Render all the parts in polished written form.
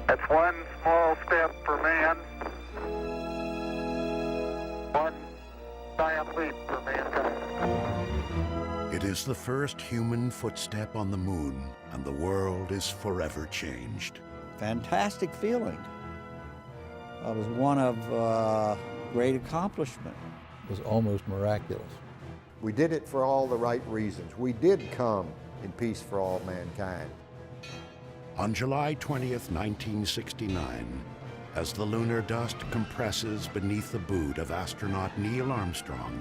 That's one small step for man, one giant leap for mankind. It is the first human footstep on the moon, and the world is forever changed. Fantastic feeling. It was one of great accomplishment. It was almost miraculous. We did it for all the right reasons. We did come in peace for all mankind. On July 20th, 1969, as the lunar dust compresses beneath the boot of astronaut Neil Armstrong,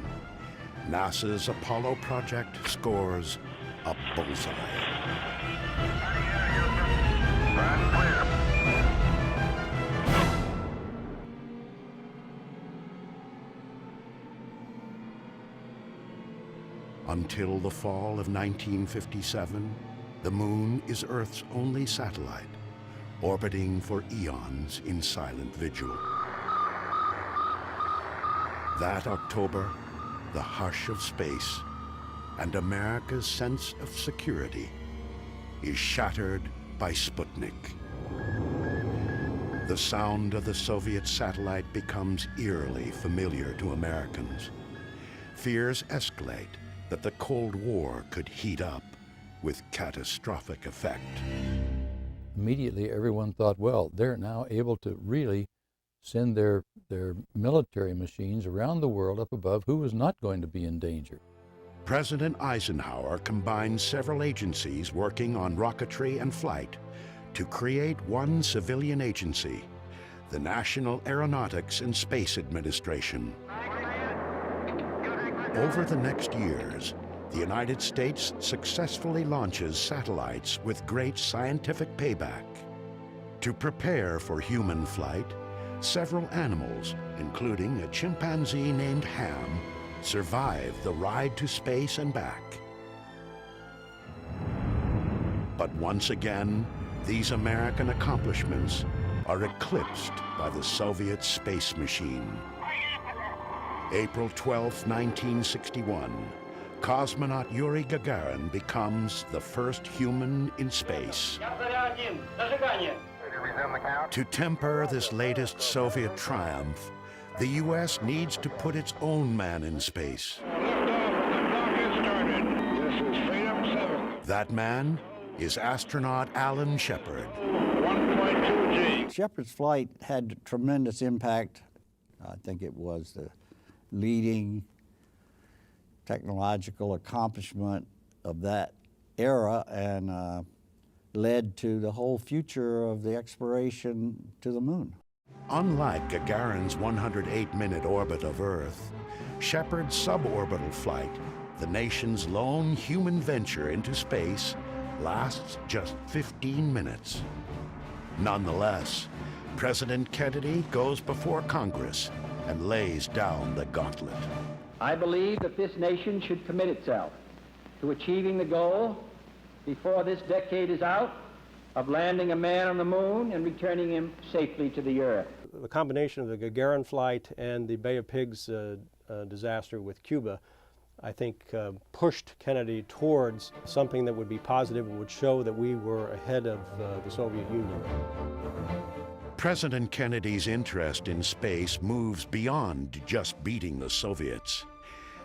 NASA's Apollo project scores a bullseye. Until the fall of 1957, the moon is Earth's only satellite, orbiting for eons in silent vigil. That October, the hush of space and America's sense of security is shattered by Sputnik. The sound of the Soviet satellite becomes eerily familiar to Americans. Fears escalate that the Cold War could heat up with catastrophic effect. Immediately, everyone thought, well, they're now able to really send their military machines around the world up above. Who is not going to be in danger? President Eisenhower combined several agencies working on rocketry and flight to create one civilian agency, the National Aeronautics and Space Administration. Over the next years, the United States successfully launches satellites with great scientific payback. To prepare for human flight, several animals, including a chimpanzee named Ham, survived the ride to space and back. But once again, these American accomplishments are eclipsed by the Soviet space machine. April 12, 1961, cosmonaut Yuri Gagarin becomes the first human in space. To temper this latest Soviet triumph, the U.S. needs to put its own man in space. That man is astronaut Alan Shepard. 1.2 G. Shepard's flight had tremendous impact. I think it was the leading technological accomplishment of that era and led to the whole future of the exploration to the moon. Unlike Gagarin's 108-minute orbit of Earth, Shepard's suborbital flight, the nation's lone human venture into space, lasts just 15 minutes. Nonetheless, President Kennedy goes before Congress and lays down the gauntlet. I believe that this nation should commit itself to achieving the goal before this decade is out of landing a man on the moon and returning him safely to the Earth. The combination of the Gagarin flight and the Bay of Pigs disaster with Cuba, I think, pushed Kennedy towards something that would be positive and would show that we were ahead of the Soviet Union. President Kennedy's interest in space moves beyond just beating the Soviets.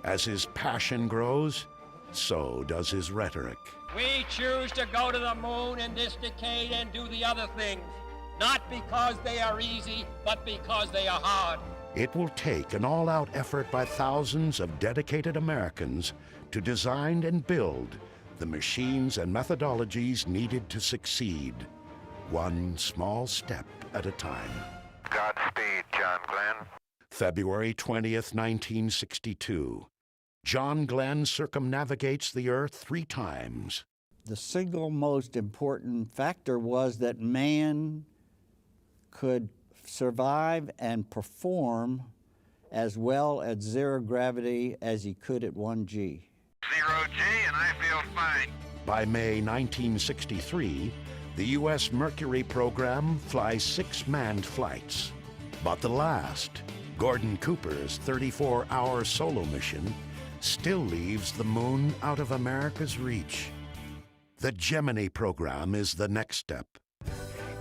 As his passion grows, so does his rhetoric. We choose to go to the moon in this decade and do the other things, not because they are easy, but because they are hard. It will take an all-out effort by thousands of dedicated Americans to design and build the machines and methodologies needed to succeed, one small step at a time. Godspeed, John Glenn. February 20th, 1962. John Glenn circumnavigates the Earth 3 times. The single most important factor was that man could survive and perform as well at 0 gravity as he could at 1 G. 0 G, and I feel fine. By May 1963, the U.S. Mercury program flies 6 manned flights. But the last, Gordon Cooper's 34-hour solo mission, still leaves the moon out of America's reach. The Gemini program is the next step.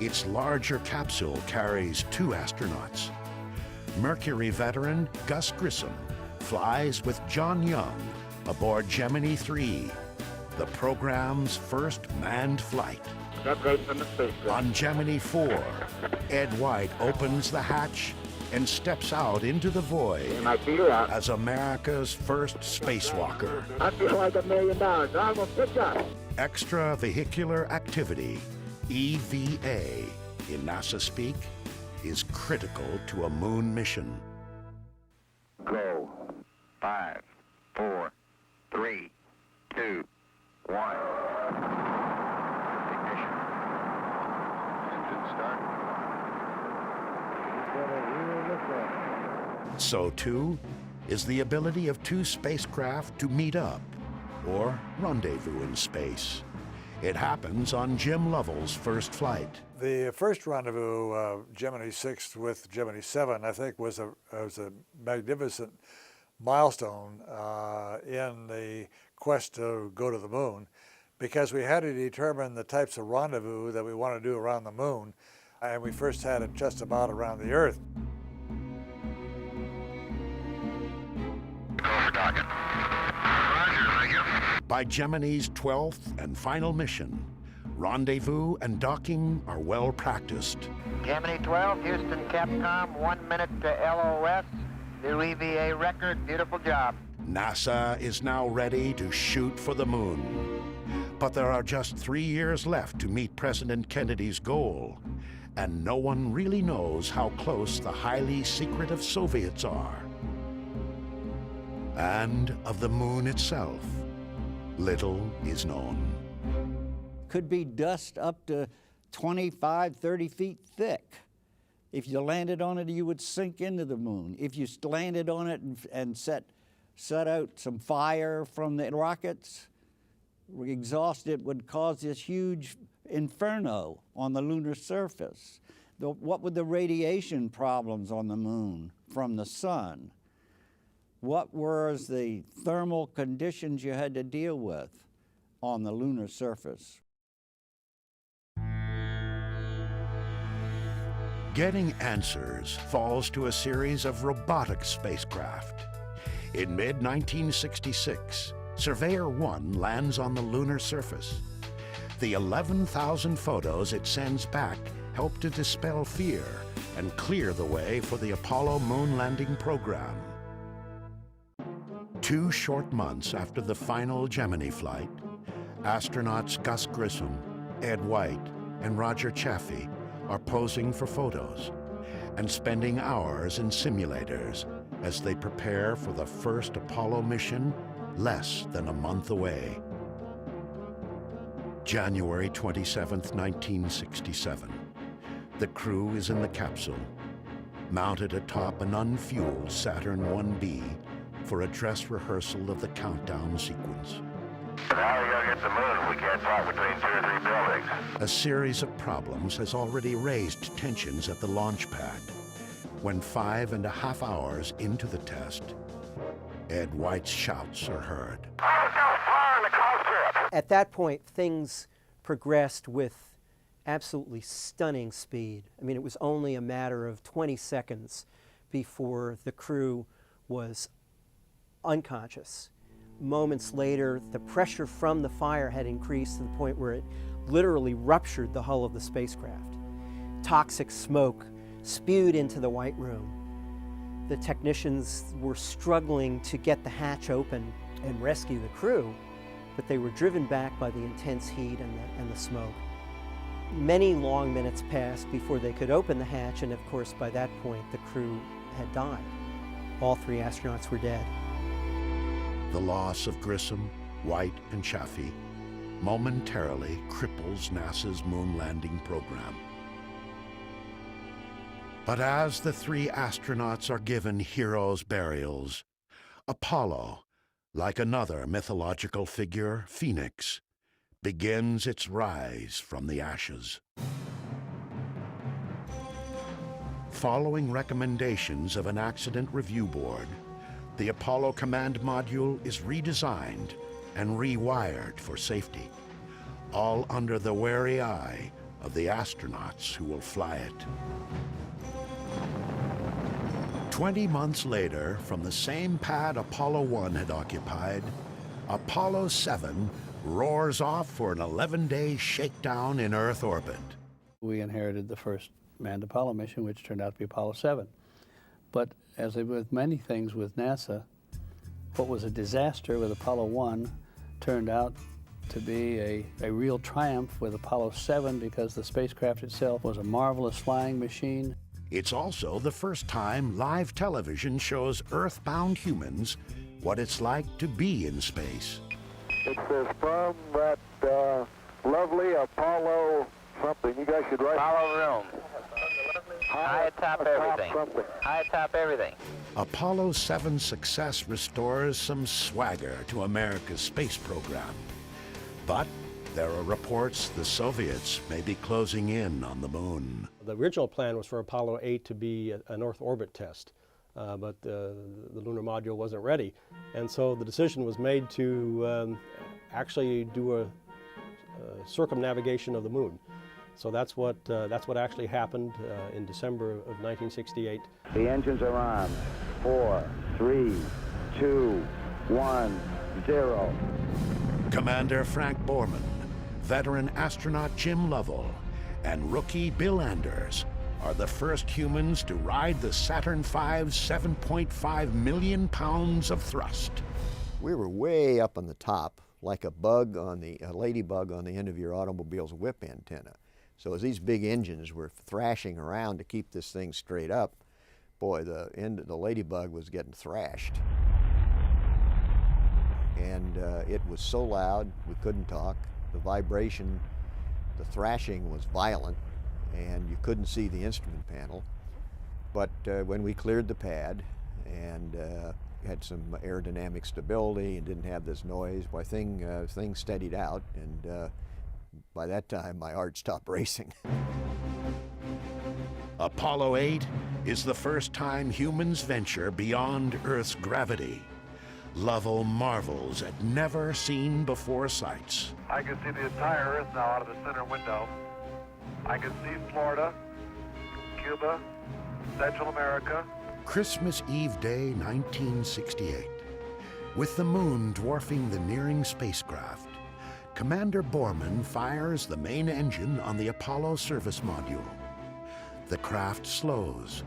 Its larger capsule carries 2 astronauts. Mercury veteran Gus Grissom flies with John Young aboard Gemini 3, the program's first manned flight. On Gemini 4, Ed White opens the hatch and steps out into the void as America's first spacewalker. I feel like $1 million. I'm gonna pick up. Extravehicular activity, EVA, in NASA speak, is critical to a moon mission. Go. 5, 4, 3, 2, 1. Ignition. Engine start. So too is the ability of 2 spacecraft to meet up or rendezvous in space. It happens on Jim Lovell's first flight. The first rendezvous, Gemini 6 with Gemini 7, I think was a magnificent milestone in the quest to go to the moon, because we had to determine the types of rendezvous that we want to do around the moon, and we first had it just about around the Earth. By Gemini's 12th and final mission, rendezvous and docking are well practiced. Gemini 12, Houston, Capcom, 1 minute to LOS. New EVA record, beautiful job. NASA is now ready to shoot for the moon. But there are just 3 years left to meet President Kennedy's goal, and no one really knows how close the highly secretive Soviets are. And of the moon itself, little is known. Could be dust up to 25, 30 feet thick. If you landed on it, you would sink into the moon. If you landed on it and set out some fire from the rockets, exhaust, it would cause this huge inferno on the lunar surface. What were the radiation problems on the moon from the sun? What were the thermal conditions you had to deal with on the lunar surface? Getting answers falls to a series of robotic spacecraft. In mid-1966, Surveyor 1 lands on the lunar surface. The 11,000 photos it sends back help to dispel fear and clear the way for the Apollo moon landing program. 2 short months after the final Gemini flight, astronauts Gus Grissom, Ed White, and Roger Chaffee are posing for photos and spending hours in simulators as they prepare for the first Apollo mission less than a month away. January 27, 1967. The crew is in the capsule, mounted atop an unfueled Saturn 1B for a dress rehearsal of the countdown sequence. Now we gotta get the moon. We can't talk between 2 or 3 buildings. A series of problems has already raised tensions at the launch pad when 5.5 hours into the test, Ed White's shouts are heard. At that point, things progressed with absolutely stunning speed. I mean, it was only a matter of 20 seconds before the crew was unconscious. Moments later, the pressure from the fire had increased to the point where it literally ruptured the hull of the spacecraft. Toxic smoke spewed into the White Room. The technicians were struggling to get the hatch open and rescue the crew, but they were driven back by the intense heat and the smoke. Many long minutes passed before they could open the hatch, and of course by that point the crew had died. All 3 astronauts were dead. The loss of Grissom, White, and Chaffee momentarily cripples NASA's moon landing program. But as the 3 astronauts are given heroes' burials, Apollo, like another mythological figure, Phoenix, begins its rise from the ashes. Following recommendations of an accident review board, the Apollo Command Module is redesigned and rewired for safety, all under the wary eye of the astronauts who will fly it. 20 months later, from the same pad Apollo 1 had occupied, Apollo 7 roars off for an 11-day shakedown in Earth orbit. We inherited the first manned Apollo mission, which turned out to be Apollo 7. But as with many things with NASA, what was a disaster with Apollo 1 turned out to be a real triumph with Apollo 7 because the spacecraft itself was a marvelous flying machine. It's also the first time live television shows Earth-bound humans what it's like to be in space. It says from that lovely Apollo something. You guys should write. Apollo room. High atop everything. High atop everything. Apollo 7's success restores some swagger to America's space program. But there are reports the Soviets may be closing in on the moon. The original plan was for Apollo 8 to be an Earth orbit test, but the lunar module wasn't ready. And so the decision was made to actually do a circumnavigation of the moon. So that's what actually happened in December of 1968. The engines are on. 4, 3, 2, 1, 0. Commander Frank Borman, veteran astronaut Jim Lovell, and rookie Bill Anders are the first humans to ride the Saturn V's 7.5 million pounds of thrust. We were way up on the top, like a ladybug on the end of your automobile's whip antenna. So as these big engines were thrashing around to keep this thing straight up, boy, the ladybug was getting thrashed. And it was so loud, we couldn't talk. The vibration, the thrashing was violent, and you couldn't see the instrument panel. But when we cleared the pad and had some aerodynamic stability and didn't have this noise, why things steadied out, and by that time my heart stopped racing. Apollo 8 is the first time humans venture beyond Earth's gravity. Lovell marvels at never-seen-before sights. I can see the entire Earth now out of the center window. I can see Florida, Cuba, Central America. Christmas Eve Day, 1968. With the moon dwarfing the nearing spacecraft, Commander Borman fires the main engine on the Apollo service module. The craft slows,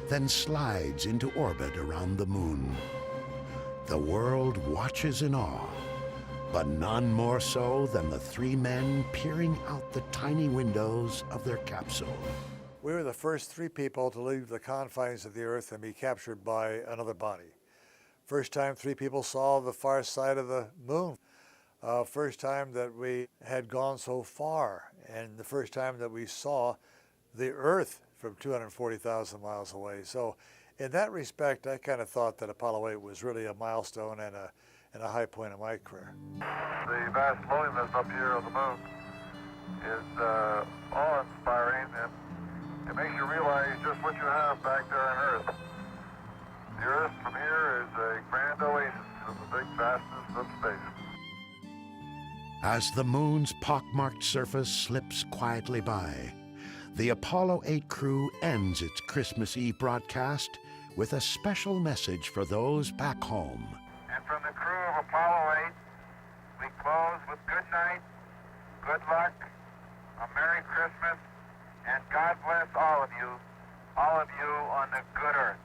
then slides into orbit around the moon. The world watches in awe, but none more so than the three men peering out the tiny windows of their capsule. We were the first three people to leave the confines of the Earth and be captured by another body. First time three people saw the far side of the moon. First time that we had gone so far, and the first time that we saw the Earth from 240,000 miles away. So in that respect, I kind of thought that Apollo 8 was really a milestone and a high point of my career. The vast loneliness up here on the moon is awe-inspiring, and it makes you realize just what you have back there on Earth. The Earth from here is a grand oasis in the big vastness of space. As the moon's pockmarked surface slips quietly by, the Apollo 8 crew ends its Christmas Eve broadcast with a special message for those back home. And from the crew of Apollo 8, we close with good night, good luck, a Merry Christmas, and God bless all of you on the good Earth.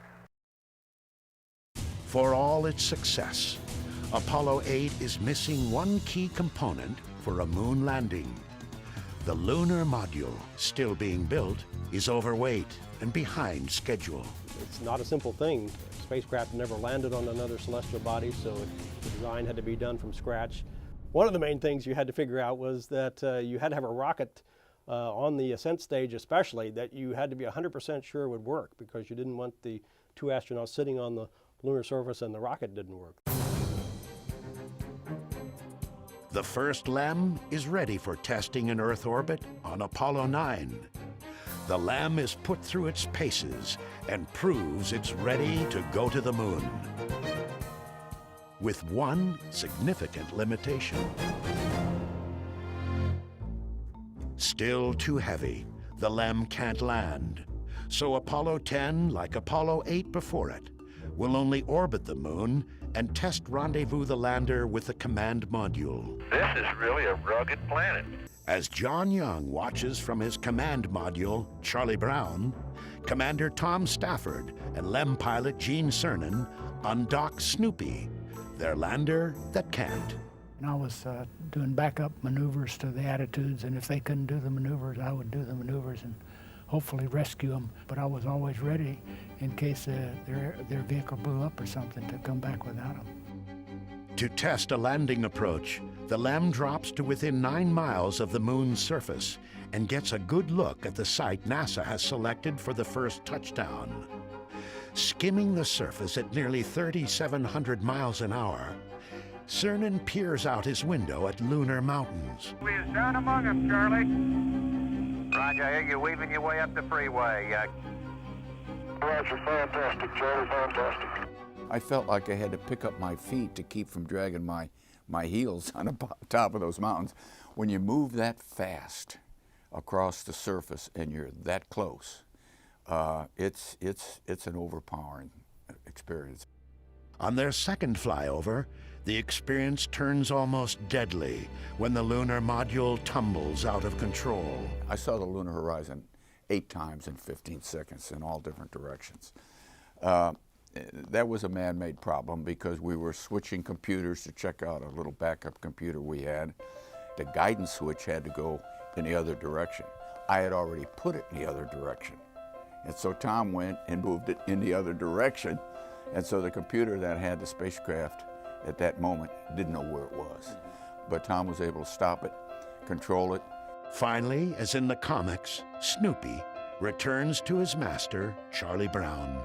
For all its success, Apollo 8 is missing one key component for a moon landing. The lunar module, still being built, is overweight and behind schedule. It's not a simple thing. Spacecraft never landed on another celestial body, so the design had to be done from scratch. One of the main things you had to figure out was that you had to have a rocket on the ascent stage especially that you had to be 100% sure would work, because you didn't want the two astronauts sitting on the lunar surface and the rocket didn't work. The first LEM is ready for testing in Earth orbit on Apollo 9. The LEM is put through its paces and proves it's ready to go to the moon. With one significant limitation. Still too heavy, the LEM can't land. So Apollo 10, like Apollo 8 before it, will only orbit the moon and test rendezvous the lander with a command module. This is really a rugged planet. As John Young watches from his command module, Charlie Brown, Commander Tom Stafford and LEM pilot Gene Cernan undock Snoopy, their lander that can't. And I was doing backup maneuvers to the attitudes, and if they couldn't do the maneuvers, I would do the maneuvers and hopefully rescue them. But I was always ready in case their vehicle blew up or something to come back without them. To test a landing approach, the LEM drops to within 9 miles of the moon's surface and gets a good look at the site NASA has selected for the first touchdown. Skimming the surface at nearly 3,700 miles an hour, Cernan peers out his window at Lunar Mountains. We is down among them, Charlie. Roger, I hear you weaving your way up the freeway. Roger, fantastic, Charlie, fantastic. I felt like I had to pick up my feet to keep from dragging my heels on the top of those mountains. When you move that fast across the surface and you're that close, it's an overpowering experience. On their second flyover, the experience turns almost deadly when the lunar module tumbles out of control. I saw the lunar horizon 8 times in 15 seconds in all different directions. That was a man-made problem because we were switching computers to check out a little backup computer we had. The guidance switch had to go in the other direction. I had already put it in the other direction. And so Tom went and moved it in the other direction. And so the computer that had the spacecraft at that moment didn't know where it was. But Tom was able to stop it, control it. Finally, as in the comics, Snoopy returns to his master, Charlie Brown.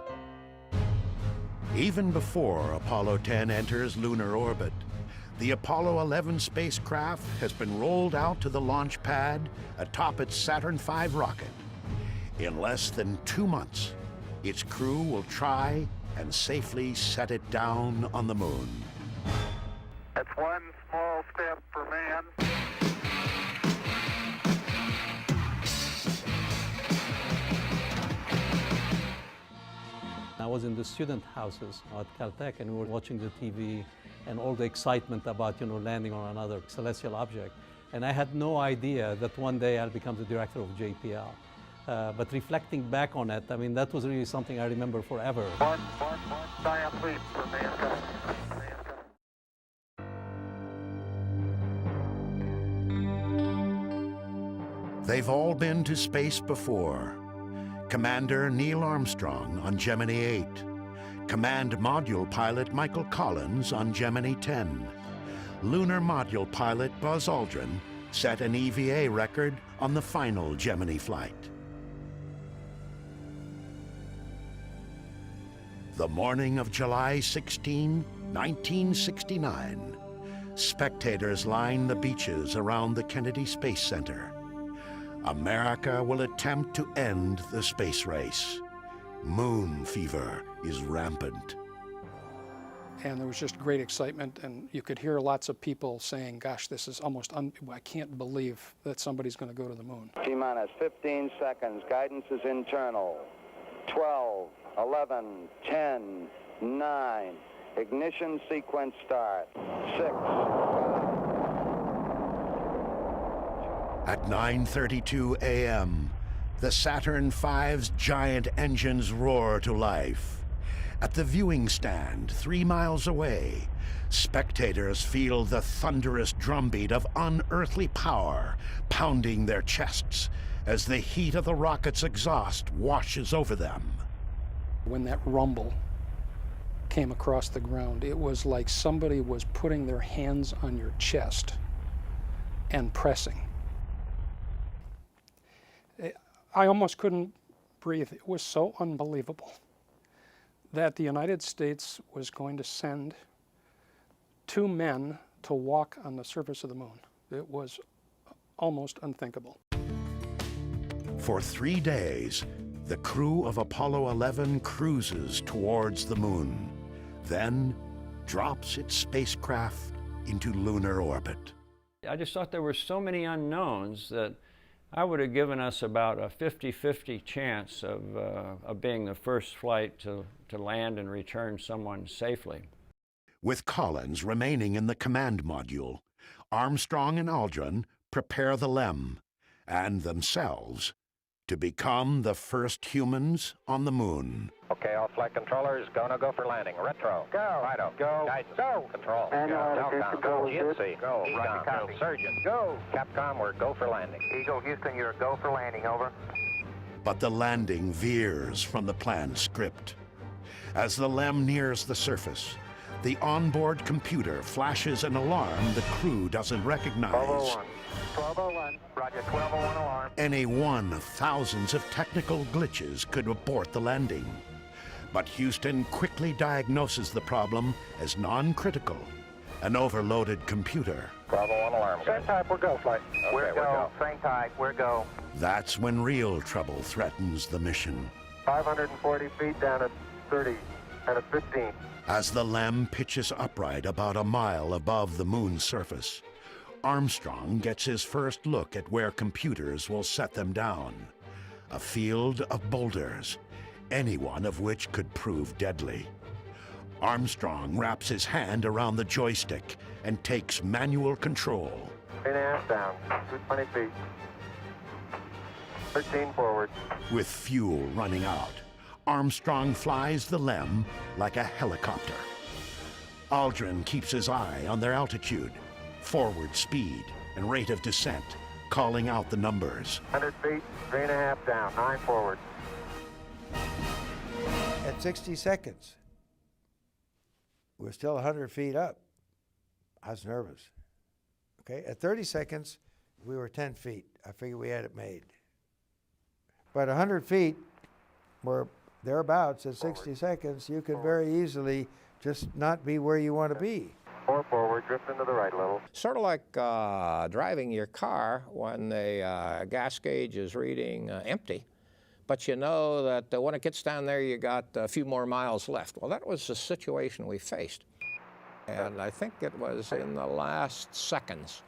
Even before Apollo 10 enters lunar orbit, the Apollo 11 spacecraft has been rolled out to the launch pad atop its Saturn V rocket. In less than 2 months, its crew will try and safely set it down on the moon. That's one small step for man. I was in the student houses at Caltech, and we were watching the TV and all the excitement about, landing on another celestial object. And I had no idea that one day I'll become the director of JPL. But reflecting back on it, I mean, that was really something I remember forever. One giant leap for mankind. They've all been to space before. Commander Neil Armstrong on Gemini 8, Command Module Pilot Michael Collins on Gemini 10, Lunar Module Pilot Buzz Aldrin set an EVA record on the final Gemini flight. The morning of July 16, 1969, spectators line the beaches around the Kennedy Space Center. America will attempt to end the space race. Moon fever is rampant. And there was just great excitement, and you could hear lots of people saying, gosh, this is almost, I can't believe that somebody's going to go to the moon. T-minus 15 seconds. Guidance is internal. 12, 11, 10, 9. Ignition sequence start. 6, 5. At 9:32 a.m., the Saturn V's giant engines roar to life. At the viewing stand 3 miles away, spectators feel the thunderous drumbeat of unearthly power pounding their chests as the heat of the rocket's exhaust washes over them. When that rumble came across the ground, it was like somebody was putting their hands on your chest and pressing. I almost couldn't breathe. It was so unbelievable that the United States was going to send 2 men to walk on the surface of the moon. It was almost unthinkable. For 3 days, the crew of Apollo 11 cruises towards the moon, then drops its spacecraft into lunar orbit. I just thought there were so many unknowns that I would have given us about a 50-50 chance of being the first flight to land and return someone safely. With Collins remaining in the command module, Armstrong and Aldrin prepare the LEM and themselves to become the first humans on the moon. Okay, all flight controllers, go for landing. Retro. Go. Fido. Go. Guidance. Go. Control. Go. Telcom. Go. GNC. Go. Ecom. Copy. Surgeon. Go. Capcom, we're go for landing. Eagle, Houston, you're go for landing. Over. But the landing veers from the planned script. As the LEM nears the surface, the onboard computer flashes an alarm the crew doesn't recognize. 1201. 1201. Roger, 1201 alarm. Any one of thousands of technical glitches could abort the landing. But Houston quickly diagnoses the problem as non-critical, an overloaded computer. 1201 alarm. Same type, we're go, flight. Okay, we're go. Same type, we're go. That's when real trouble threatens the mission. 540 feet down at 30 and at 15. As the LEM pitches upright about a mile above the moon's surface, Armstrong gets his first look at where computers will set them down. A field of boulders, any one of which could prove deadly. Armstrong wraps his hand around the joystick and takes manual control. 3.5 down, 220 feet. 13 forward. With fuel running out, Armstrong flies the LEM like a helicopter. Aldrin keeps his eye on their altitude, forward speed, and rate of descent, calling out the numbers. 100 feet, 3.5 down, 9 forward. At 60 seconds, we're still 100 feet up. I was nervous. Okay, at 30 seconds, we were 10 feet. I figured we had it made. But 100 feet, we're thereabouts at 60 seconds, you could very easily just not be where you want to be. 4 forward, drift into the right a little. Sort of like driving your car when the gas gauge is reading empty, but you know that when it gets down there, you got a few more miles left. Well, that was the situation we faced. And I think it was in the last seconds.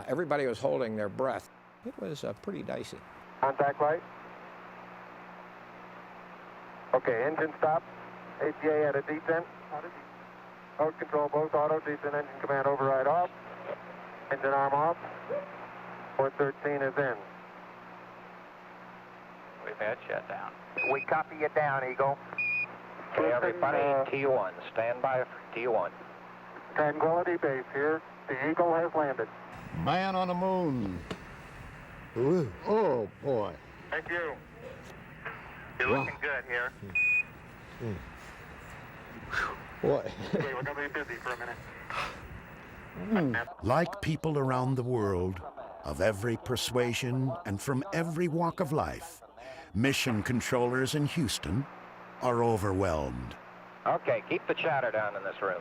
Everybody was holding their breath. It was pretty dicey. Contact light. Okay, engine stop. APA at a descent. Mode control, both auto, descent, engine command override off. Engine arm off. 413 is in. We've had shutdown. We copy you down, Eagle. Okay, everybody, T1. Stand by for T1. Tranquility Base here. The Eagle has landed. Man on the moon. Ooh. Oh, boy. Thank you. You're looking good here. Boy. Okay, we're going to be busy for a minute. Like people around the world, of every persuasion and from every walk of life, mission controllers in Houston are overwhelmed. Okay, keep the chatter down in this room.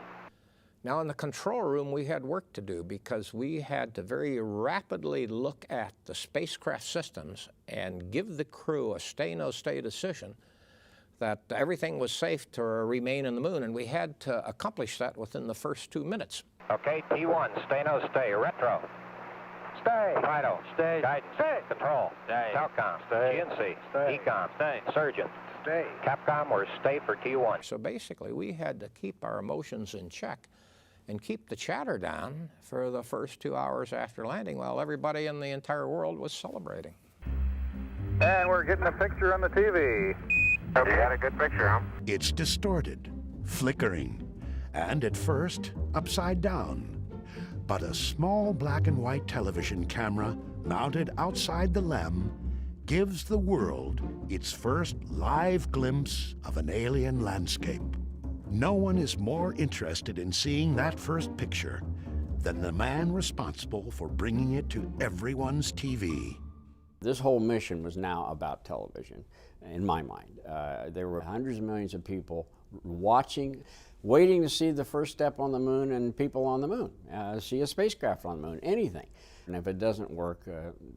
Now, in the control room, we had work to do because we had to very rapidly look at the spacecraft systems and give the crew a stay-no-stay decision that everything was safe to remain in the moon, and we had to accomplish that within the first 2 minutes. Okay, T1, stay, no stay. Retro. Stay. Fido. Stay. Guidance. Stay. Control. Stay. Telcom. Stay. GNC. Stay. Ecom. Stay. Surgeon. Stay. Capcom, we're stay for T1. So basically, we had to keep our emotions in check and keep the chatter down for the first 2 hours after landing while everybody in the entire world was celebrating. And we're getting a picture on the TV. You got a good picture, huh? It's distorted, flickering, and at first, upside down. But a small black and white television camera mounted outside the LEM gives the world its first live glimpse of an alien landscape. No one is more interested in seeing that first picture than the man responsible for bringing it to everyone's TV. This whole mission was now about television, in my mind. There were hundreds of millions of people watching, waiting to see the first step on the moon and people on the moon, see a spacecraft on the moon, anything. And if it doesn't work,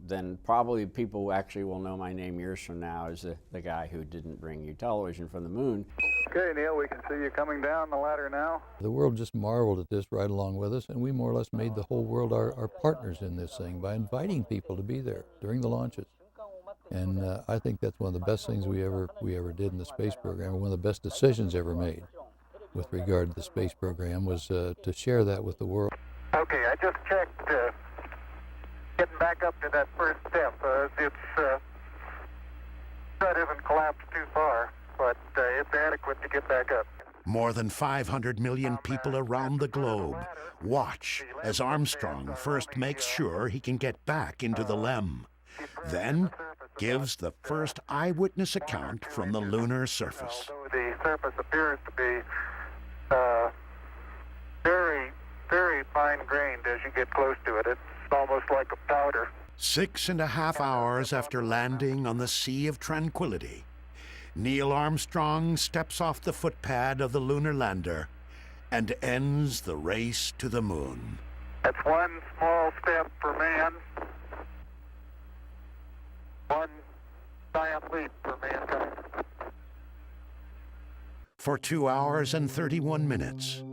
then probably people actually will know my name years from now as the guy who didn't bring you television from the moon. Okay, Neil, we can see you coming down the ladder now. The world just marveled at this right along with us, and we more or less made the whole world our partners in this thing by inviting people to be there during the launches. And I think that's one of the best things we ever did in the space program. One of the best decisions ever made with regard to the space program was to share that with the world. Okay, I just checked getting back up to that first step. It's that isn't collapsed too far, but it's adequate to get back up. More than 500 million people around the globe watch as Armstrong first makes sure he can get back into the LEM, then gives the first eyewitness account from the lunar surface. The surface appears to be very, very fine-grained as you get close to it. It's almost like a powder. 6.5 hours after landing on the Sea of Tranquility, Neil Armstrong steps off the footpad of the lunar lander and ends the race to the moon. That's one small step for man, one giant leap for mankind. For 2 hours and 31 minutes,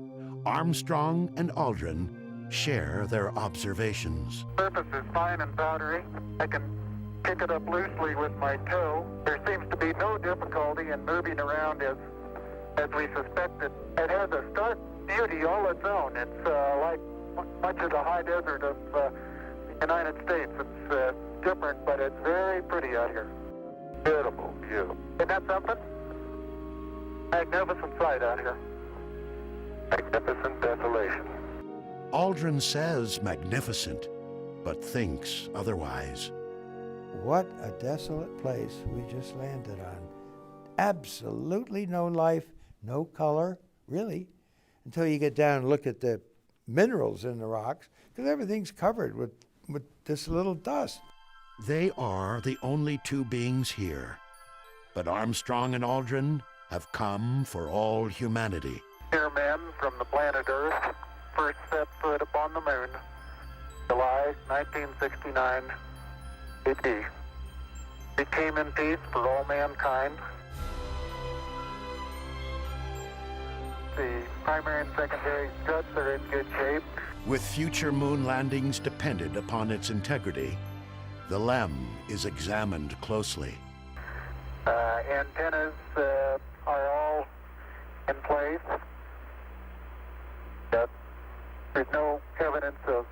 Armstrong and Aldrin share their observations. The surface is fine and powdery. I can pick it up loosely with my toe. There seems to be no difficulty in moving around as we suspected. It has a stark beauty all its own. It's like much of the high desert of the United States. It's different, but it's very pretty out here. Beautiful view. Isn't that something? Magnificent sight out here. Magnificent desolation. Aldrin says magnificent, but thinks otherwise. What a desolate place we just landed on. Absolutely no life, no color, really, until you get down and look at the minerals in the rocks, because everything's covered with this little dust. They are the only two beings here, but Armstrong and Aldrin have come for all humanity. Here men from the planet Earth first set foot upon the moon, July 1969 AD. We came in peace for all mankind. The primary and secondary struts are in good shape. With future moon landings dependent upon its integrity, the LEM is examined closely. Antennas are all in place. There's no evidence of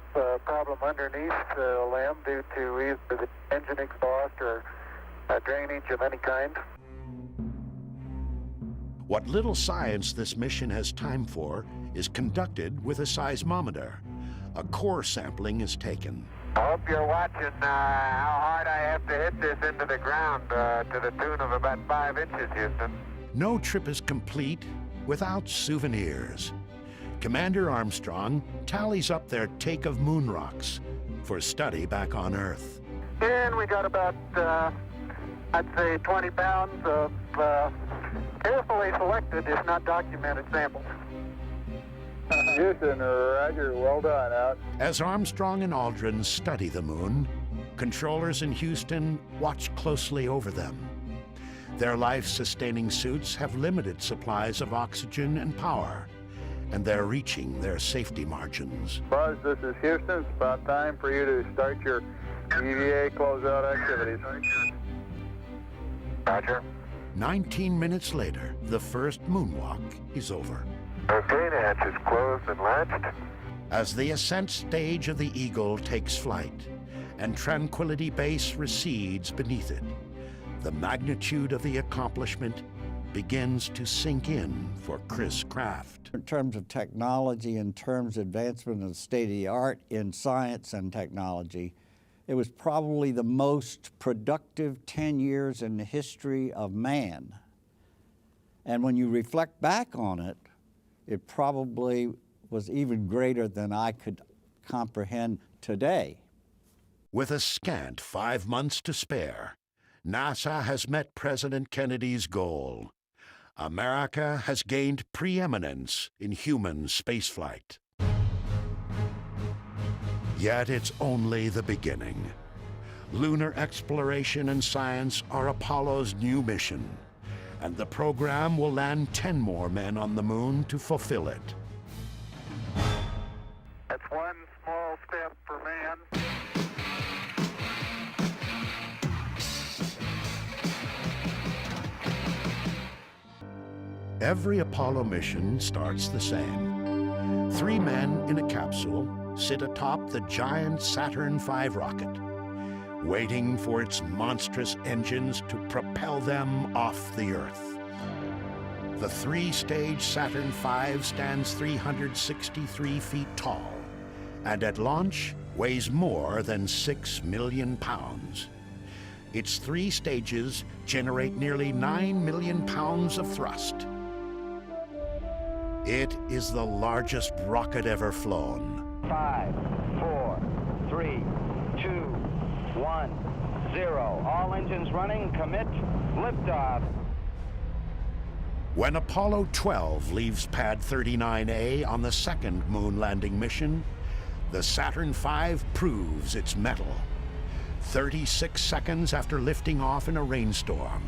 problem underneath the LEM due to either the engine exhaust or drainage of any kind. What little science this mission has time for is conducted with a seismometer. A core sampling is taken. I hope you're watching how hard I have to hit this into the ground to the tune of about 5 inches, Houston. No trip is complete without souvenirs. Commander Armstrong tallies up their take of moon rocks for study back on Earth. And we got about, I'd say 20 pounds of carefully selected, if not documented, samples. Houston, roger, well done, out. As Armstrong and Aldrin study the moon, controllers in Houston watch closely over them. Their life-sustaining suits have limited supplies of oxygen and power, and they're reaching their safety margins. Buzz, this is Houston. It's about time for you to start your EVA closeout activities. Roger. 19 minutes later, the first moonwalk is over. Okay, the hatch is closed and latched. As the ascent stage of the Eagle takes flight and Tranquility Base recedes beneath it, the magnitude of the accomplishment begins to sink in for Chris Kraft. In terms of technology, in terms of advancement of the state of the art in science and technology, it was probably the most productive 10 years in the history of man. And when you reflect back on it, it probably was even greater than I could comprehend today. With a scant 5 months to spare, NASA has met President Kennedy's goal. America has gained preeminence in human spaceflight. Yet it's only the beginning. Lunar exploration and science are Apollo's new mission, and the program will land 10 more men on the moon to fulfill it. That's one small step for man. Every Apollo mission starts the same. 3 men in a capsule sit atop the giant Saturn V rocket, waiting for its monstrous engines to propel them off the Earth. The 3-stage Saturn V stands 363 feet tall, and at launch weighs more than 6 million pounds. Its 3 stages generate nearly 9 million pounds of thrust. It is the largest rocket ever flown. 5, 4, 3, 2, 1, 0. All engines running. Commit. Liftoff. When Apollo 12 leaves Pad 39A on the second moon landing mission, the Saturn V proves its mettle. 36 seconds after lifting off in a rainstorm,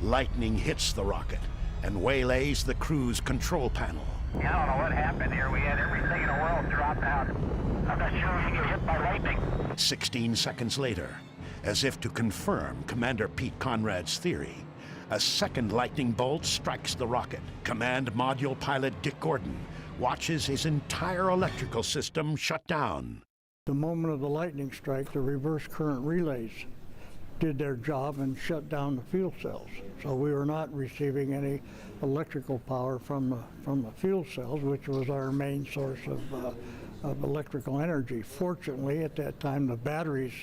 lightning hits the rocket and waylays the crew's control panel. I don't know what happened here. We had everything in the world drop out. I'm not sure if you get hit by lightning. 16 seconds later, as if to confirm Commander Pete Conrad's theory, a second lightning bolt strikes the rocket. Command Module pilot Dick Gordon watches his entire electrical system shut down. The moment of the lightning strike, the reverse current relays did their job and shut down the fuel cells. So we were not receiving any electrical power from the fuel cells, which was our main source of electrical energy. Fortunately, at that time, the batteries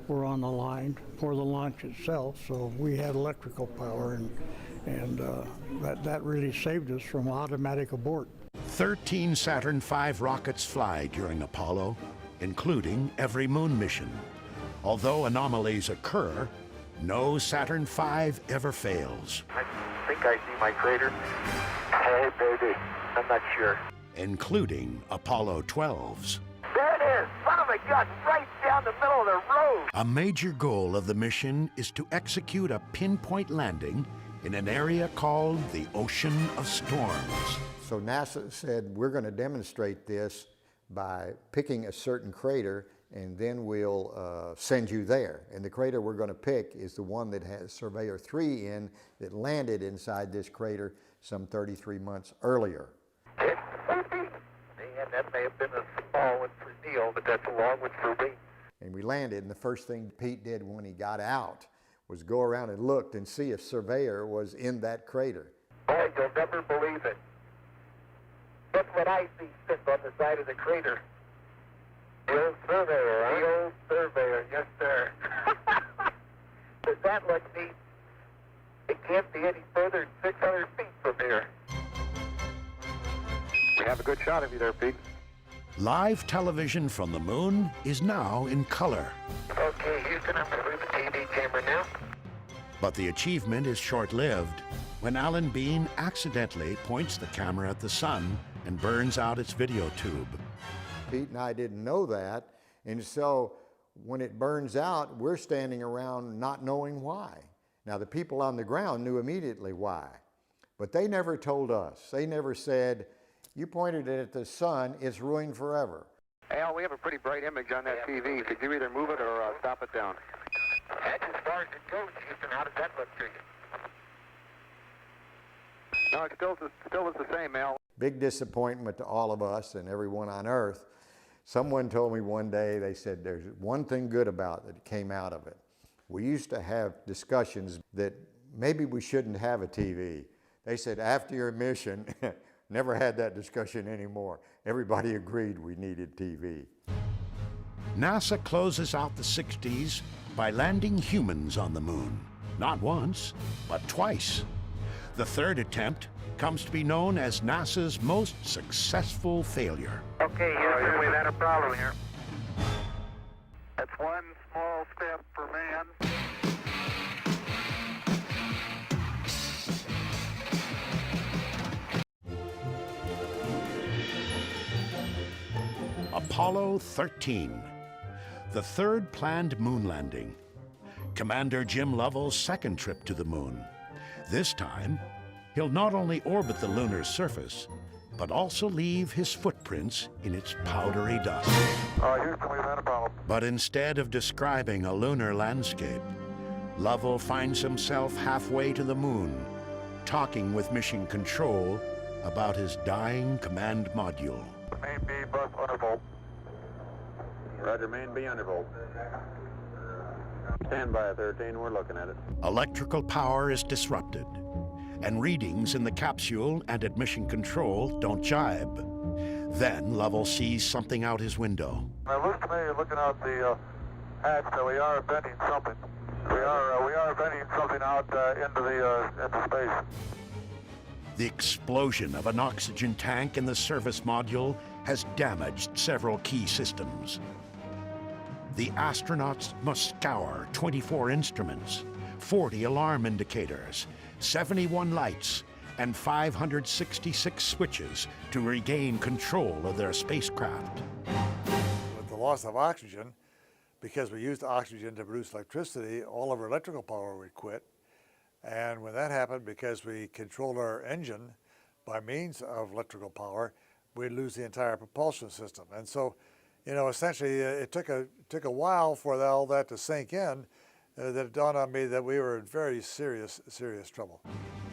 were on the line for the launch itself, so we had electrical power, and that really saved us from automatic abort. 13 Saturn V rockets fly during Apollo, including every moon mission. Although anomalies occur, no Saturn V ever fails. I think I see my crater. Hey, baby, I'm not sure. Including Apollo 12's. There it is! Son of a gun, right down the middle of the road! A major goal of the mission is to execute a pinpoint landing in an area called the Ocean of Storms. So NASA said, we're going to demonstrate this by picking a certain crater, and then we'll send you there. And the crater we're going to pick is the one that has Surveyor 3 in, that landed inside this crater some 33 months earlier. Man, that may have been a small one for Neil, but that's a long one for me. And we landed, and the first thing Pete did when he got out was go around and looked and see if Surveyor was in that crater. Boy, you'll never believe it. That's what I see sitting on the side of the crater. The old Surveyor, huh? The old Surveyor, yes, sir. Does that look neat? It can't be any further than 600 feet from here. We have a good shot of you there, Pete. Live television from the moon is now in color. Okay, Houston, I'm going to move the TV camera now. But the achievement is short-lived when Alan Bean accidentally points the camera at the sun and burns out its video tube. Pete and I didn't know that, and so when it burns out, we're standing around not knowing why. Now, the people on the ground knew immediately why, but they never told us. They never said, you pointed it at the sun, it's ruined forever. Al, we have a pretty bright image on that TV. Could you either move it or stop it down? That's as far as it goes, Houston. How does that look to you? No, it still is the same, Al. Big disappointment to all of us and everyone on Earth. Someone told me one day, they said, there's one thing good about it that came out of it. We used to have discussions that maybe we shouldn't have a TV. They said, after your mission, never had that discussion anymore. Everybody agreed we needed TV. NASA closes out the 60s by landing humans on the moon. Not once, but twice. The third attempt comes to be known as NASA's most successful failure. Okay, Houston, we've had a problem here. That's one small step for man. Apollo 13, The third planned moon landing. Commander Jim Lovell's second trip to the moon. This time, he'll not only orbit the lunar surface, but also leave his footprints in its powdery dust. Houston, we've had a problem. But instead of describing a lunar landscape, Lovell finds himself halfway to the moon, talking with Mission Control about his dying command module. Main B bus undervolt. Roger, main B undervolt. Stand by 13, we're looking at it. Electrical power is disrupted, and readings in the capsule and at Mission Control don't jibe. Then Lovell sees something out his window. It looks to me, looking out the hatch, that we are venting something. We are venting something out into space. The explosion of an oxygen tank in the service module has damaged several key systems. The astronauts must scour 24 instruments, 40 alarm indicators, 71 lights, and 566 switches to regain control of their spacecraft. With the loss of oxygen, because we used oxygen to produce electricity, all of our electrical power would quit. And when that happened, because we controlled our engine by means of electrical power, we'd lose the entire propulsion system. And so, you know, essentially, it took a while for all that to sink in, that it dawned on me that we were in very serious trouble.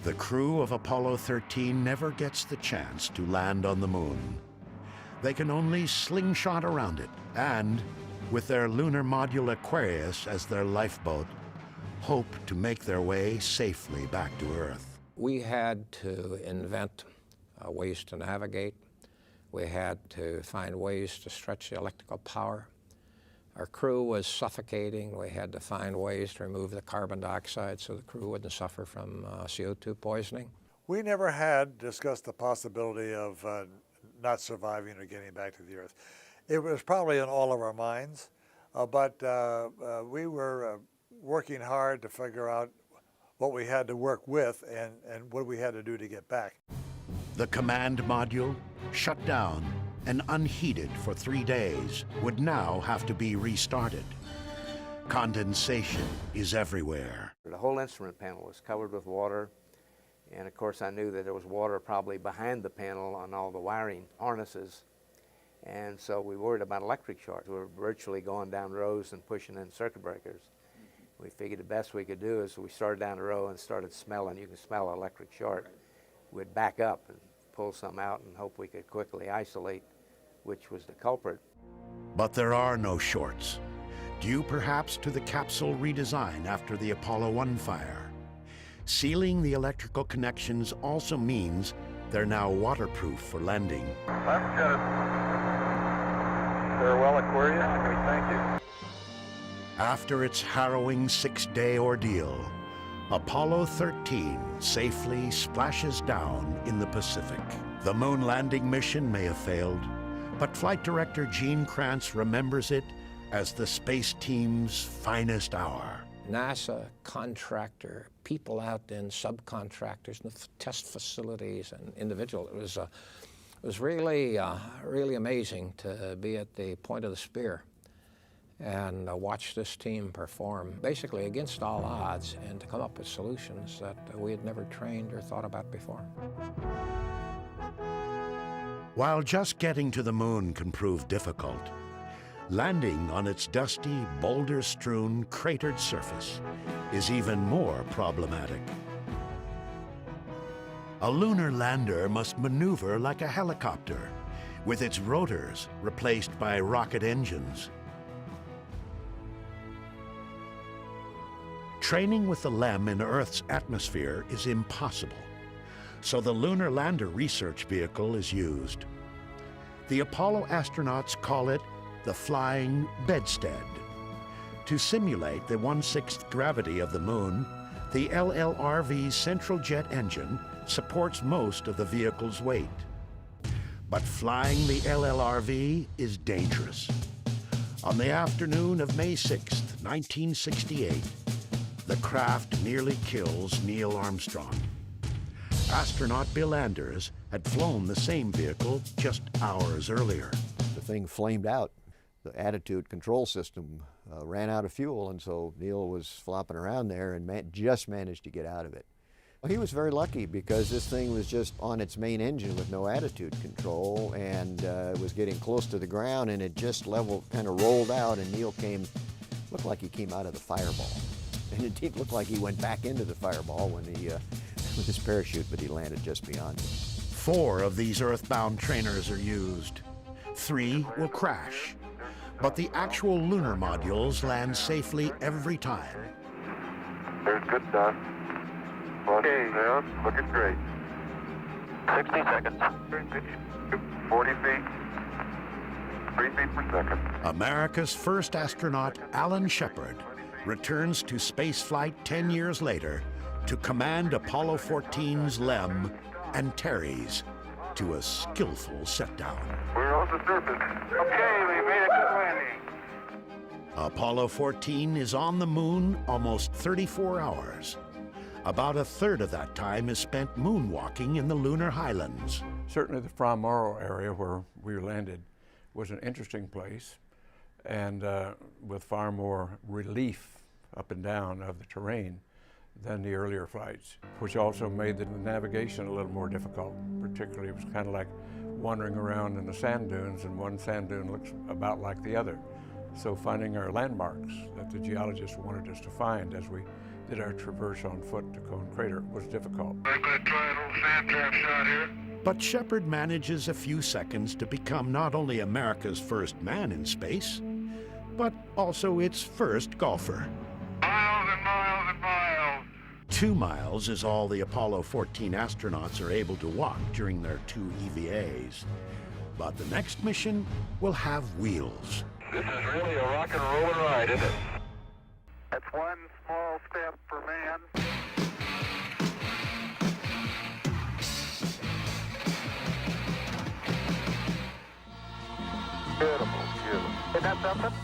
The crew of Apollo 13 never gets the chance to land on the moon. They can only slingshot around it and, with their lunar module Aquarius as their lifeboat, hope to make their way safely back to Earth. We had to invent ways to navigate. We had to find ways to stretch the electrical power. Our crew was suffocating. We had to find ways to remove the carbon dioxide so the crew wouldn't suffer from CO2 poisoning. We never had discussed the possibility of not surviving or getting back to the Earth. It was probably in all of our minds, but we were working hard to figure out what we had to work with and what we had to do to get back. The command module, shut down and unheated for 3 days, would now have to be restarted. Condensation is everywhere. The whole instrument panel was covered with water, and of course I knew that there was water probably behind the panel on all the wiring harnesses, and so we worried about electric shorts. We were virtually going down rows and pushing in circuit breakers. We figured the best we could do is we started down the row and started smelling. You can smell an electric short. We'd back up and pull some out and hope we could quickly isolate which was the culprit. But there are no shorts, due perhaps to the capsule redesign after the Apollo 1 fire. Sealing the electrical connections also means they're now waterproof for landing. Let's get it. Farewell, Aquarius, and we thank you. After its harrowing 6-day ordeal, Apollo 13 safely splashes down in the Pacific. The moon landing mission may have failed, but Flight Director Gene Kranz remembers it as the space team's finest hour. NASA contractor, people out in subcontractors, in the test facilities, and individuals. It was really, really amazing to be at the point of the spear and watch this team perform basically against all odds and to come up with solutions that we had never trained or thought about before. While just getting to the moon can prove difficult, landing on its dusty, boulder-strewn, cratered surface is even more problematic. A lunar lander must maneuver like a helicopter, with its rotors replaced by rocket engines. Training with the LEM in Earth's atmosphere is impossible, so the Lunar Lander Research Vehicle is used. The Apollo astronauts call it the flying bedstead. To simulate the 1/6 gravity of the moon, the LLRV's central jet engine supports most of the vehicle's weight. But flying the LLRV is dangerous. On the afternoon of May 6, 1968, the craft nearly kills Neil Armstrong. Astronaut Bill Anders had flown the same vehicle just hours earlier. The thing flamed out The attitude control system ran out of fuel, and so Neil was flopping around there and just managed to get out of it. Well, he was very lucky because this thing was just on its main engine with no attitude control, and it was getting close to the ground, and it just kind of rolled out, and Neil looked like he came out of the fireball. And it did look like he went back into the fireball when with his parachute, but he landed just beyond it. 4 of these earthbound trainers are used. 3 will crash, but the actual lunar modules land safely every time. There's good stuff. Okay. Yeah, looking great. 60 seconds. 40 feet. 3 feet per second. America's first astronaut, Alan Shepard, returns to spaceflight 10 years later to command Apollo 14's LEM and Terry's to a skillful set-down. We're on the surface. Okay, we made a good landing. Apollo 14 is on the moon almost 34 hours. About a third of that time is spent moonwalking in the lunar highlands. Certainly the Fra Mauro area where we landed was an interesting place, and with far more relief up and down of the terrain than the earlier flights, which also made the navigation a little more difficult. Particularly, it was kind of like wandering around in the sand dunes, and one sand dune looks about like the other. So finding our landmarks that the geologists wanted us to find as we did our traverse on foot to Cone Crater was difficult. I'm going to try an old sand trap shot here. But Shepard manages a few seconds to become not only America's first man in space, but also its first golfer. Miles and miles and miles. 2 miles is all the Apollo 14 astronauts are able to walk during their 2 EVAs. But the next mission will have wheels. This is really a rock and roll ride, isn't it? That's one small step for man. Beautiful, beautiful. Isn't that something?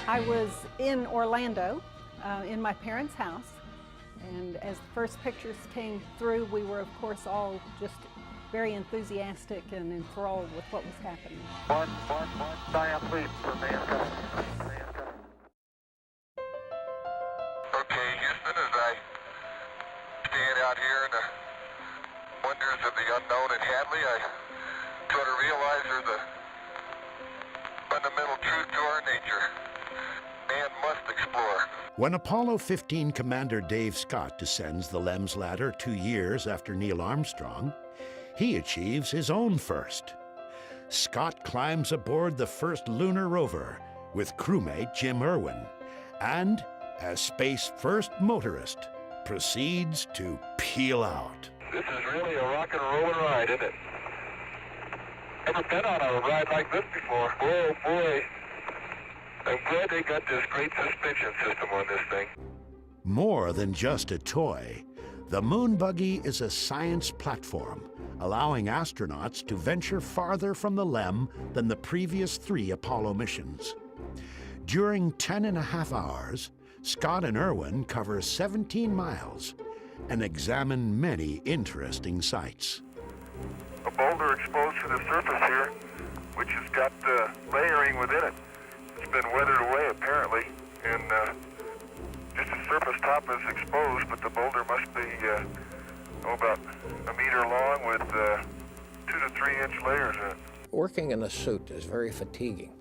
I was in Orlando in my parents' house, and as the first pictures came through, we were, of course, all just very enthusiastic and enthralled with what was happening. One giant leap for mankind. Okay, Houston, as I stand out here in the wonders of the unknown in Hadley, I sort of realize there's a fundamental truth to our nature. Man must explore. When Apollo 15 Commander Dave Scott descends the LEM's ladder 2 years after Neil Armstrong, he achieves his own first. Scott climbs aboard the first lunar rover with crewmate Jim Irwin, and, as space's first motorist, proceeds to peel out. This is really a rock and roll ride, isn't it? Never been on a ride like this before. Oh boy. I'm glad they got this great suspension system on this thing. More than just a toy, the moon buggy is a science platform, allowing astronauts to venture farther from the LEM than the previous 3 Apollo missions. During 10.5 hours, Scott and Irwin cover 17 miles and examine many interesting sights. A boulder exposed to the surface here, which has got layering within it. It's been weathered away apparently, and just the surface top is exposed, but the boulder must be about a meter long with 2 to 3 inch layers in it. Working in a suit is very fatiguing.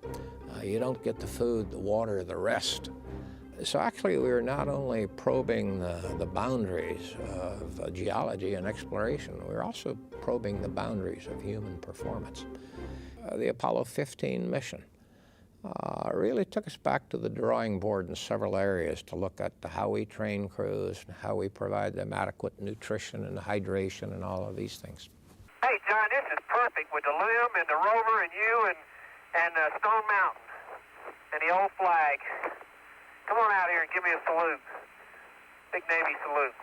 You don't get the food, the water, the rest. So actually we were not only probing the boundaries of geology and exploration, we were also probing the boundaries of human performance. The Apollo 15 mission really took us back to the drawing board in several areas to look at how we train crews and how we provide them adequate nutrition and hydration and all of these things. Hey, John, this is perfect with the LEM and the rover and you and Stone Mountain and the old flag. Come on out here and give me a salute. Big Navy salute.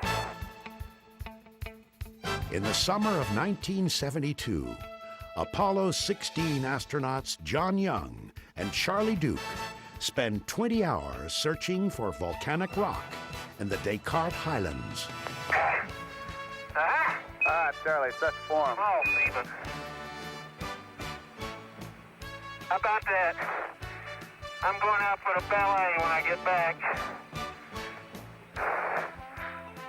In the summer of 1972, Apollo 16 astronauts John Young and Charlie Duke spend 20 hours searching for volcanic rock in the Descartes Highlands. Ah, Charlie, such form. Oh, Stephen. How about that? I'm going out for the ballet when I get back.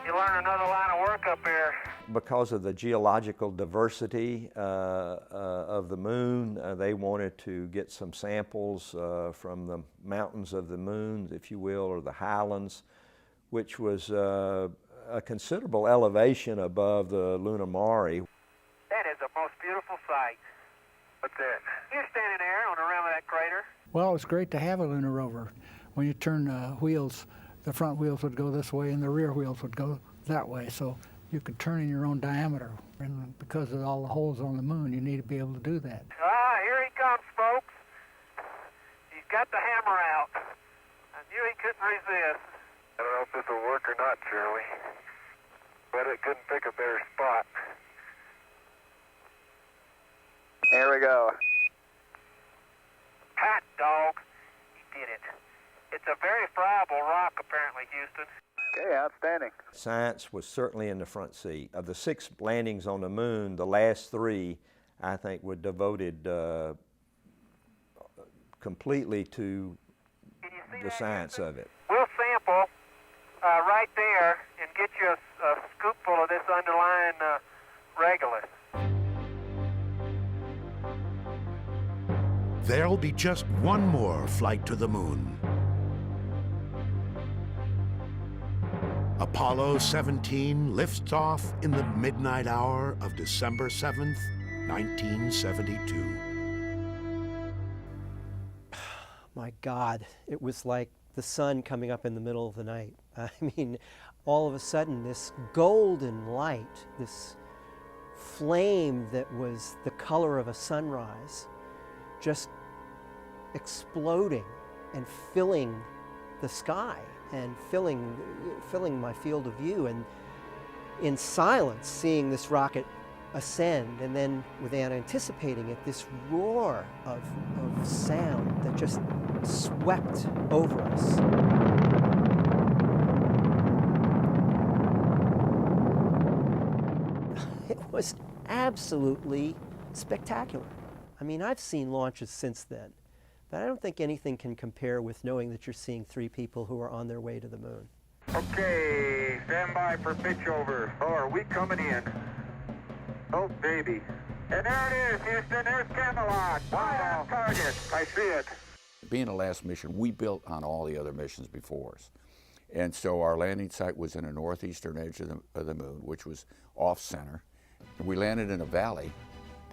You learn another line of work up here. Because of the geological diversity of the moon, they wanted to get some samples from the mountains of the moon, if you will, or the highlands, which was a considerable elevation above the Luna Mare. That is the most beautiful sight. What's that? You're standing there on the rim of that crater. Well, it's great to have a lunar rover. When you turn wheels, the front wheels would go this way and the rear wheels would go that way. So you could turn in your own diameter. And because of all the holes on the moon, you need to be able to do that. Ah, here he comes, folks. He's got the hammer out. I knew he couldn't resist. I don't know if this will work or not, Shirley, but it couldn't pick a better spot. Here we go. Hot dog. He did it. It's a very friable rock, apparently, Houston. Okay, outstanding. Science was certainly in the front seat. Of the 6 landings on the moon, the last 3, I think, were devoted completely to the science of it. We'll sample right there and get you a scoopful of this underlying regolith. There'll be just one more flight to the moon. Apollo 17 lifts off in the midnight hour of December 7th, 1972. My God, it was like the sun coming up in the middle of the night. I mean, all of a sudden, this golden light, this flame that was the color of a sunrise, just exploding and filling the sky and filling my field of view, and in silence seeing this rocket ascend, and then without anticipating it, this roar of sound that just swept over us. It was absolutely spectacular. I mean, I've seen launches since then, but I don't think anything can compare with knowing that you're seeing 3 people who are on their way to the moon. Okay, stand by for pitch over. Oh, are we coming in? Oh, baby. And there it is, Houston. There's Camelot. Wide on target. I see it. Being the last mission, we built on all the other missions before us. And so our landing site was in the northeastern edge of the moon, which was off-center. And we landed in a valley,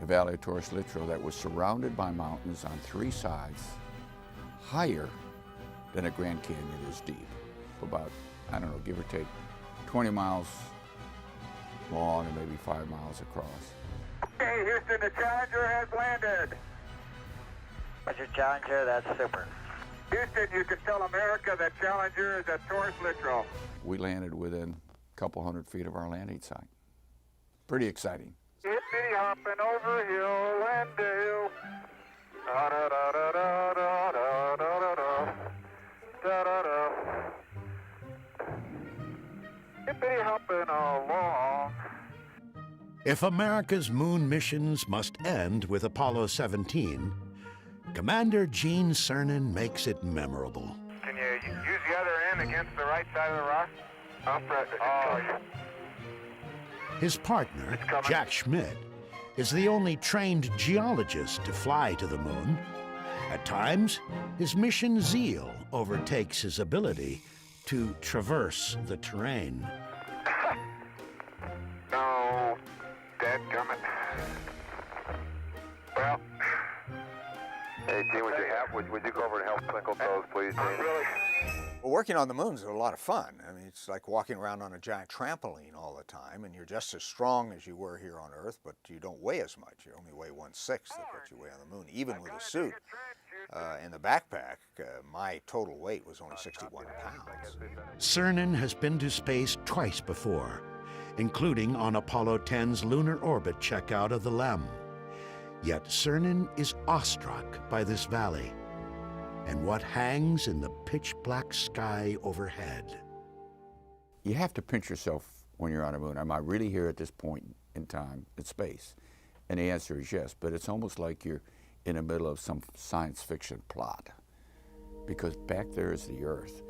the Valley of Torres Litro, that was surrounded by mountains on 3 sides, higher than a Grand Canyon is deep. About, I don't know, give or take 20 miles long and maybe 5 miles across. Okay, Houston, the Challenger has landed. Roger, Challenger, that's super. Houston, you can tell America that Challenger is at Torres Litro. We landed within a couple hundred feet of our landing site. Pretty exciting. Hippity hopping over hill and dale. Da da da da da da da da da da da da. Hippity hopping along. If America's moon missions must end with Apollo 17, Commander Gene Cernan makes it memorable. Can you use the other end against the right side of the rock? I'll press it. Oh, yeah. His partner, Jack Schmidt, is the only trained geologist to fly to the moon. At times, his mission zeal overtakes his ability to traverse the terrain. No, dadgummit. Well, hey, Gene, would you go over and help twinkle toes, please, Gene? Well, working on the moon is a lot of fun. I mean, it's like walking around on a giant trampoline all the time, and you're just as strong as you were here on Earth, but you don't weigh as much. You only weigh 1/6 of what you weigh on the moon, even with a suit. In the backpack, my total weight was only 61 pounds. Cernan has been to space twice before, including on Apollo 10's lunar orbit checkout of the LEM. Yet Cernan is awestruck by this valley and what hangs in the pitch-black sky overhead. You have to pinch yourself when you're on the moon. Am I really here at this point in time in space? And the answer is yes, but it's almost like you're in the middle of some science fiction plot. Because back there is the Earth,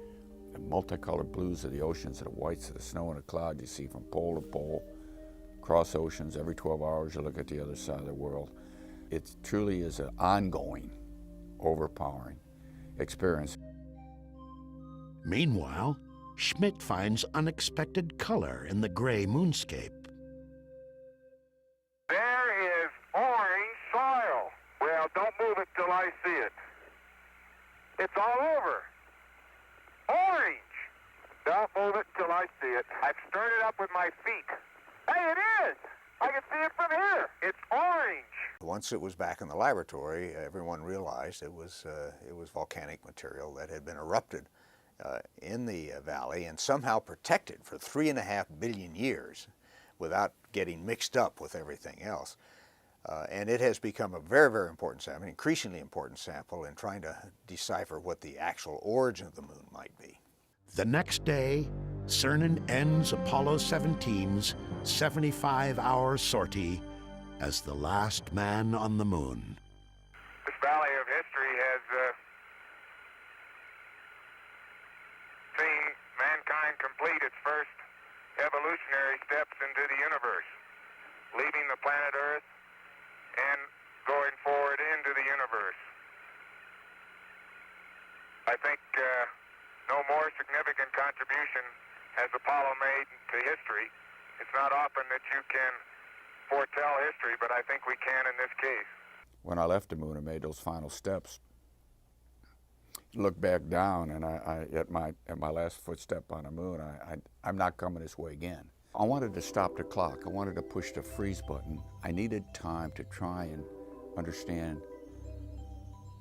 the multicolored blues of the oceans, and the whites of the snow and the cloud you see from pole to pole, across oceans. Every 12 hours you look at the other side of the world. It truly is an ongoing, overpowering experience. Meanwhile, Schmidt finds unexpected color in the gray moonscape. There is orange soil. Well, don't move it till I see it. It's all over. Orange. Don't move it till I see it. I've stirred it up with my feet. Hey, it is. I can see it from here. It's orange. Once it was back in the laboratory, everyone realized it was volcanic material that had been erupted in the valley and somehow protected for 3.5 billion years without getting mixed up with everything else. And it has become a very, very important sample, an increasingly important sample in trying to decipher what the actual origin of the moon might be. The next day, Cernan ends Apollo 17's 75-hour sortie as the last man on the moon. This valley of history has seen mankind complete its first evolutionary steps into the universe, leaving the planet Earth and going forward into the universe. I think no more significant contribution has Apollo made to history. It's not often that you can foretell history, but I think we can in this case. When I left the moon and made those final steps, looked back down, and at my last footstep on the moon, I'm not coming this way again. I wanted to stop the clock. I wanted to push the freeze button. I needed time to try and understand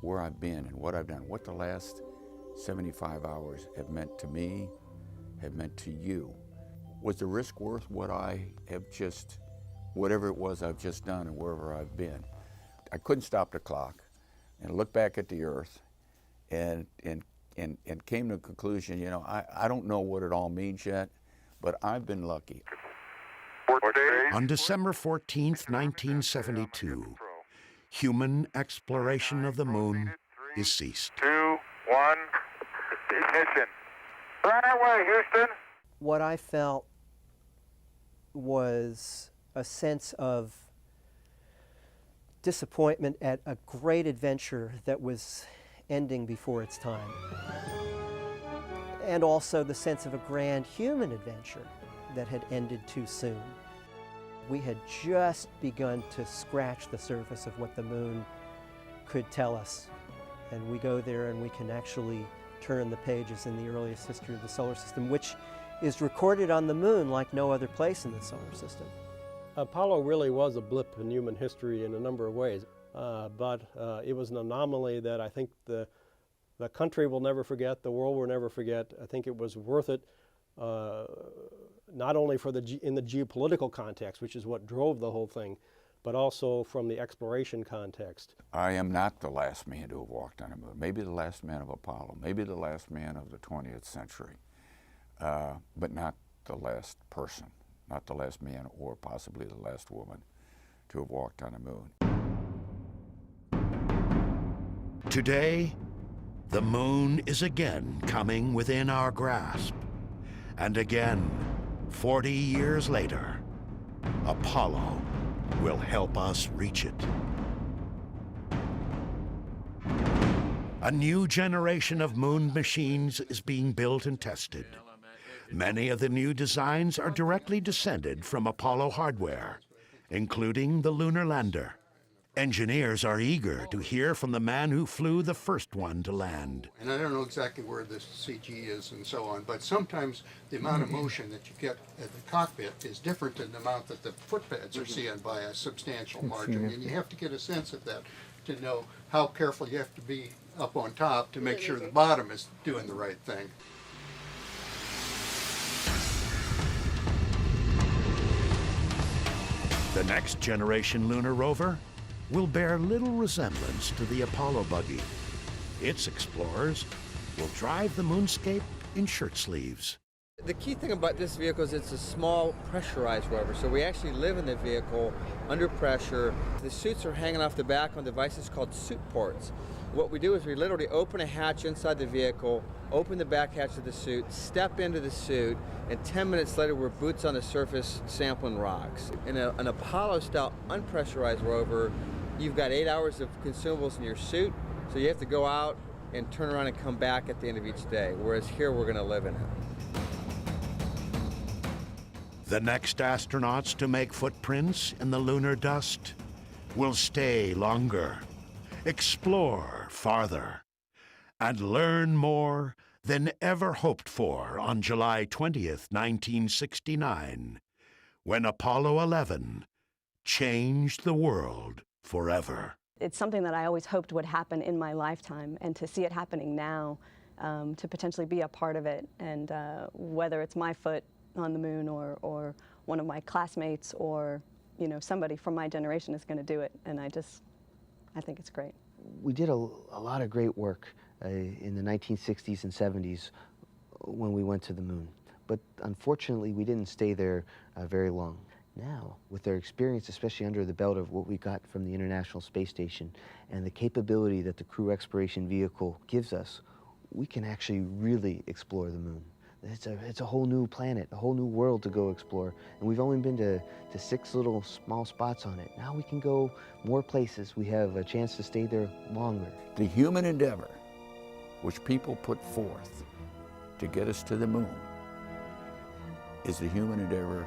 where I've been and what I've done, what the last 75 hours have meant to me, have meant to you. Was the risk worth what I have just, whatever it was I've just done and wherever I've been? I couldn't stop the clock and look back at the Earth and came to the conclusion, you know, I don't know what it all means yet, but I've been lucky. On December 14th, 1972, human exploration of the moon is ceased. 2, 1, ignition. Right away, Houston. What I felt was a sense of disappointment at a great adventure that was ending before its time. And also the sense of a grand human adventure that had ended too soon. We had just begun to scratch the surface of what the moon could tell us. And we go there and we can actually turn the pages in the earliest history of the solar system, which is recorded on the moon like no other place in the solar system. Apollo really was a blip in human history in a number of ways, but it was an anomaly that I think the country will never forget, the world will never forget. I think it was worth it, not only for in the geopolitical context, which is what drove the whole thing, but also from the exploration context. I am not the last man to have walked on the moon. Maybe the last man of Apollo, maybe the last man of the 20th century, but not the last person, not the last man or possibly the last woman to have walked on the moon. Today, the moon is again coming within our grasp. And again, 40 years later, Apollo will help us reach it. A new generation of moon machines is being built and tested. Many of the new designs are directly descended from Apollo hardware, including the lunar lander. Engineers are eager to hear from the man who flew the first one to land. And I don't know exactly where this CG is and so on, but sometimes the amount of motion that you get at the cockpit is different than the amount that the footpads are seeing by a substantial margin. And you have to get a sense of that to know how careful you have to be up on top to make sure the bottom is doing the right thing. The next generation lunar rover will bear little resemblance to the Apollo buggy. Its explorers will drive the moonscape in shirt sleeves. The key thing about this vehicle is it's a small pressurized rover, so we actually live in the vehicle under pressure. The suits are hanging off the back on devices called suit ports. What we do is we literally open a hatch inside the vehicle, open the back hatch of the suit, step into the suit, and 10 minutes later we're boots on the surface sampling rocks. In an Apollo-style unpressurized rover, you've got 8 hours of consumables in your suit, so you have to go out and turn around and come back at the end of each day, whereas here we're going to live in it. The next astronauts to make footprints in the lunar dust will stay longer, explore farther, and learn more than ever hoped for on July 20th, 1969, when Apollo 11 changed the world forever. It's something that I always hoped would happen in my lifetime, and to see it happening now, to potentially be a part of it, and whether it's my foot on the moon or one of my classmates or somebody from my generation is going to do it, and I think it's great. We did a lot of great work in the 1960s and 70s when we went to the moon, but unfortunately we didn't stay there very long. Now, with their experience, especially under the belt of what we got from the International Space Station and the capability that the Crew Exploration Vehicle gives us, we can actually really explore the moon. It's a whole new planet, a whole new world to go explore. And we've only been to 6 little small spots on it. Now we can go more places. We have a chance to stay there longer. The human endeavor which people put forth to get us to the moon is the human endeavor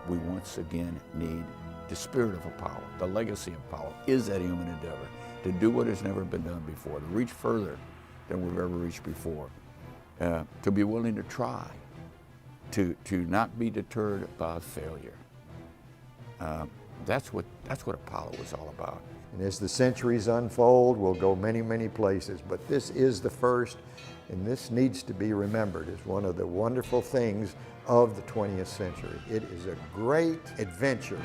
we once again need. The spirit of Apollo, the legacy of Apollo, is that human endeavor to do what has never been done before, to reach further than we've ever reached before. To be willing to try, to not be deterred by failure. That's what Apollo was all about. And as the centuries unfold, we'll go many, many places, but this is the first, and this needs to be remembered as one of the wonderful things of the 20th century. It is a great adventure.